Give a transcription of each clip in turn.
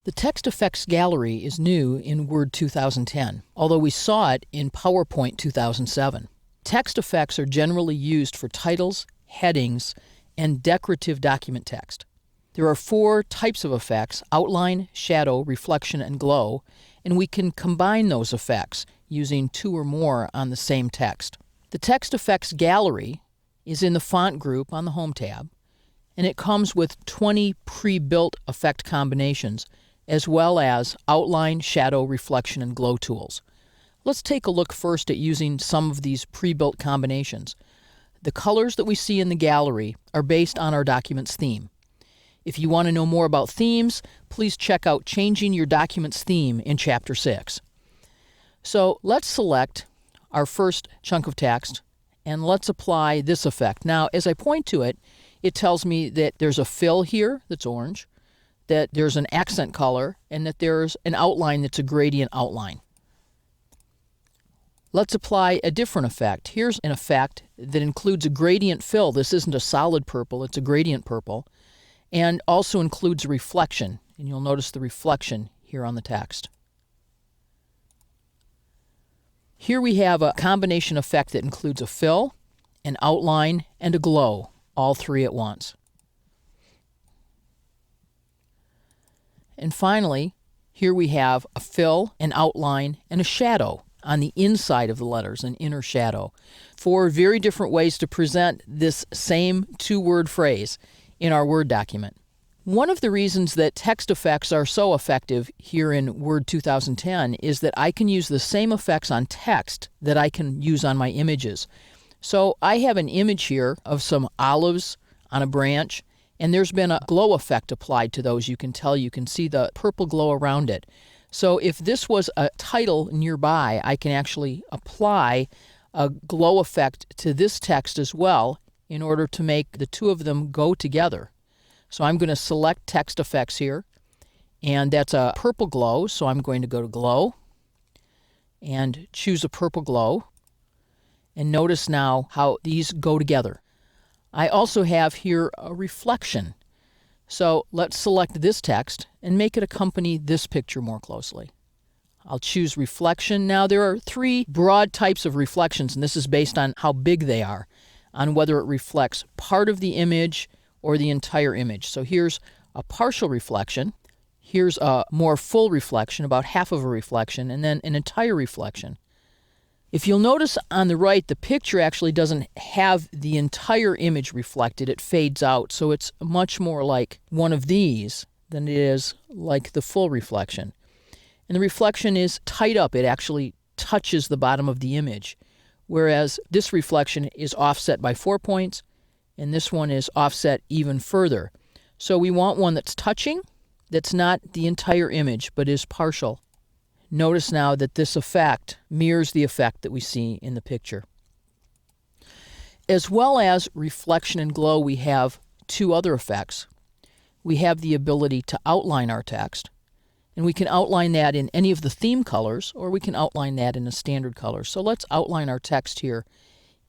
The Text Effects Gallery is new in Word 2010, although we saw it in PowerPoint 2007. Text effects are generally used for titles, headings, and decorative document text. There are 4 types of effects: outline, shadow, reflection, and glow, and we can combine those effects using 2 or more on the same text. The Text Effects Gallery is in the Font group on the Home tab, and it comes with 20 pre-built effect combinations, as well as outline, shadow, reflection, and glow tools. Let's take a look first at using some of these pre-built combinations. The colors that we see in the gallery are based on our document's theme. If you want to know more about themes, please check out Changing Your Document's Theme in Chapter 6. So let's select our first chunk of text, and let's apply this effect. Now, as I point to it, it tells me that there's a fill here that's orange, that there's an accent color, and that there's an outline that's a gradient outline. Let's apply a different effect. Here's an effect that includes a gradient fill. This isn't a solid purple, it's a gradient purple, and also includes a reflection. And you'll notice the reflection here on the text. Here we have a combination effect that includes a fill, an outline, and a glow, all 3 at once. And finally, here we have a fill, an outline, and a shadow on the inside of the letters, an inner shadow. 4 very different ways to present this same 2-word phrase in our Word document. One of the reasons that text effects are so effective here in Word 2010 is that I can use the same effects on text that I can use on my images. So I have an image here of some olives on a branch, and there's been a glow effect applied to those. You can see the purple glow around it. So if this was a title nearby, I can actually apply a glow effect to this text as well in order to make the 2 of them go together. So I'm going to select Text Effects here, and that's a purple glow, so I'm going to go to Glow and choose a purple glow. And notice now how these go together. I also have here a reflection. So let's select this text and make it accompany this picture more closely. I'll choose reflection. Now there are 3 broad types of reflections, and this is based on how big they are, on whether it reflects part of the image or the entire image. So here's a partial reflection. Here's a more full reflection, about half of a reflection, and then an entire reflection. If you'll notice on the right, the picture actually doesn't have the entire image reflected. It fades out, so it's much more like one of these than it is like the full reflection. And the reflection is tight up. It actually touches the bottom of the image, whereas this reflection is offset by 4 points, and this one is offset even further. So we want one that's touching, that's not the entire image, but is partial. Notice now that this effect mirrors the effect that we see in the picture. As well as reflection and glow, we have 2 other effects. We have the ability to outline our text, and we can outline that in any of the theme colors, or we can outline that in a standard color. So let's outline our text here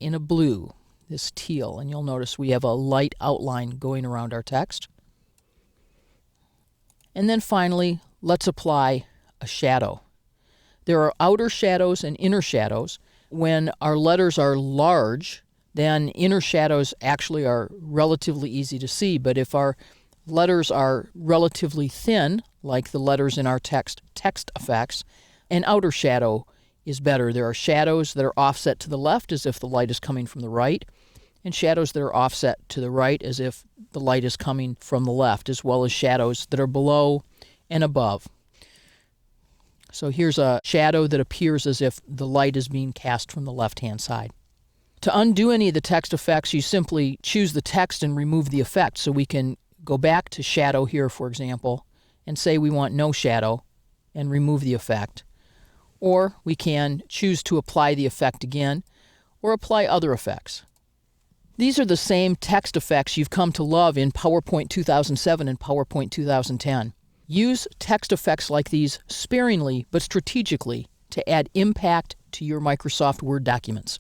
in a blue, this teal, and you'll notice we have a light outline going around our text. And then finally, let's apply a shadow. There are outer shadows and inner shadows. When our letters are large, then inner shadows actually are relatively easy to see. But if our letters are relatively thin, like the letters in our text effects, an outer shadow is better. There are shadows that are offset to the left as if the light is coming from the right, and shadows that are offset to the right as if the light is coming from the left, as well as shadows that are below and above. So here's a shadow that appears as if the light is being cast from the left-hand side. To undo any of the text effects, you simply choose the text and remove the effect. So we can go back to shadow here, for example, and say we want no shadow and remove the effect. Or we can choose to apply the effect again or apply other effects. These are the same text effects you've come to love in PowerPoint 2007 and PowerPoint 2010. Use text effects like these sparingly but strategically to add impact to your Microsoft Word documents.